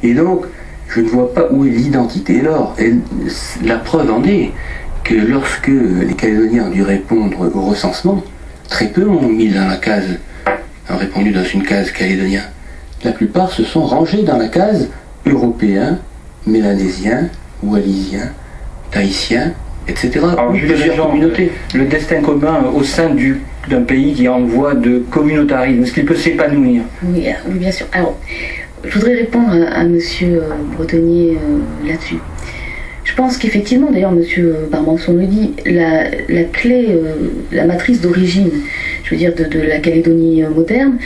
Et donc, je ne vois pas où est l'identité. Alors, la preuve en est que lorsque les Calédoniens ont dû répondre au recensement, très peu ont mis dans la case, ont répondu dans une case calédonien. La plupart se sont rangés dans la case européen, mélanésien, wallisien, tahitien, etc. Alors, plusieurs communautés. Le destin commun au sein d'un pays qui est en voie de communautarisme, est-ce qu'il peut s'épanouir? Oui, oui, bien sûr. Alors, je voudrais répondre à monsieur Bretonnier là-dessus. Je pense qu'effectivement, d'ailleurs, monsieur Barmançon le dit, la clé, la matrice d'origine, je veux dire, de la Calédonie moderne,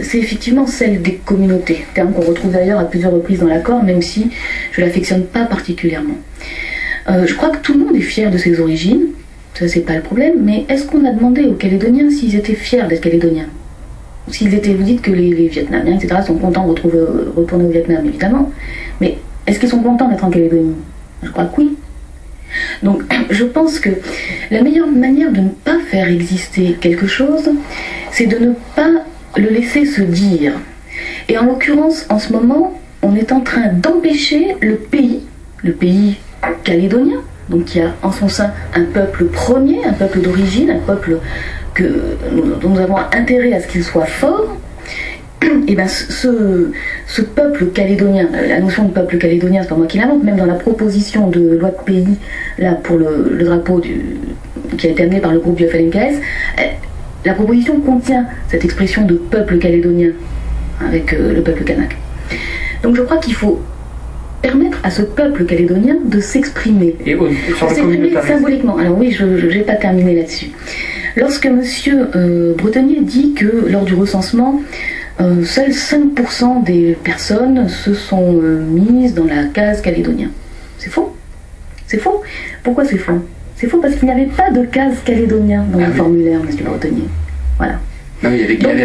c'est effectivement celle des communautés, terme qu'on retrouve d'ailleurs à plusieurs reprises dans l'accord, même si je ne l'affectionne pas particulièrement. Je crois que tout le monde est fier de ses origines, ça c'est pas le problème, mais est-ce qu'on a demandé aux Calédoniens s'ils étaient fiers d'être Calédoniens? S'ils étaient, vous dites que les Vietnamiens, etc., sont contents de retourner au Vietnam, évidemment, mais est-ce qu'ils sont contents d'être en Calédonie? Je crois que oui. Donc, je pense que la meilleure manière de ne pas faire exister quelque chose, c'est de ne pas le laisser se dire. Et en l'occurrence, en ce moment, on est en train d'empêcher le pays calédonien, donc qui a en son sein un peuple premier, un peuple d'origine, un peuple dont nous avons intérêt à ce qu'il soit fort. Et bien ce peuple calédonien, la notion de peuple calédonien, c'est pas moi qui l'invente, même dans la proposition de loi de pays là pour le drapeau qui a été amené par le groupe du FLNKS, la proposition contient cette expression de peuple calédonien avec le peuple kanak. Donc je crois qu'il faut permettre à ce peuple calédonien de s'exprimer. Et s'exprimer symboliquement. Alors oui, je n'ai pas terminé là-dessus. Lorsque M. Bretonnier dit que lors du recensement, seuls 5% des personnes se sont mises dans la case calédonien. C'est faux. C'est faux. Pourquoi c'est faux? C'est faux parce qu'il n'y avait pas de case calédonien dans le formulaire, M. Bretonnier. Voilà. Non, il y avait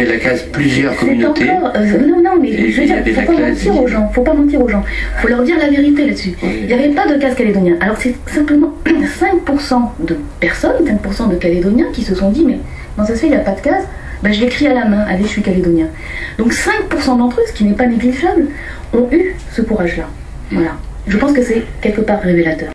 la case plusieurs communautés. Non, mais je veux dire, il ne faut pas mentir aux gens. Il faut leur dire la vérité là-dessus. Oui. Il n'y avait pas de case calédonien. Alors c'est simplement 5% de personnes, 5% de Calédoniens qui se sont dit, mais comment ça se fait, il n'y a pas de case? Ben, je l'écris à la main, allez, je suis calédonien. Donc 5% d'entre eux, ce qui n'est pas négligeable, ont eu ce courage-là. Voilà. Je pense que c'est quelque part révélateur.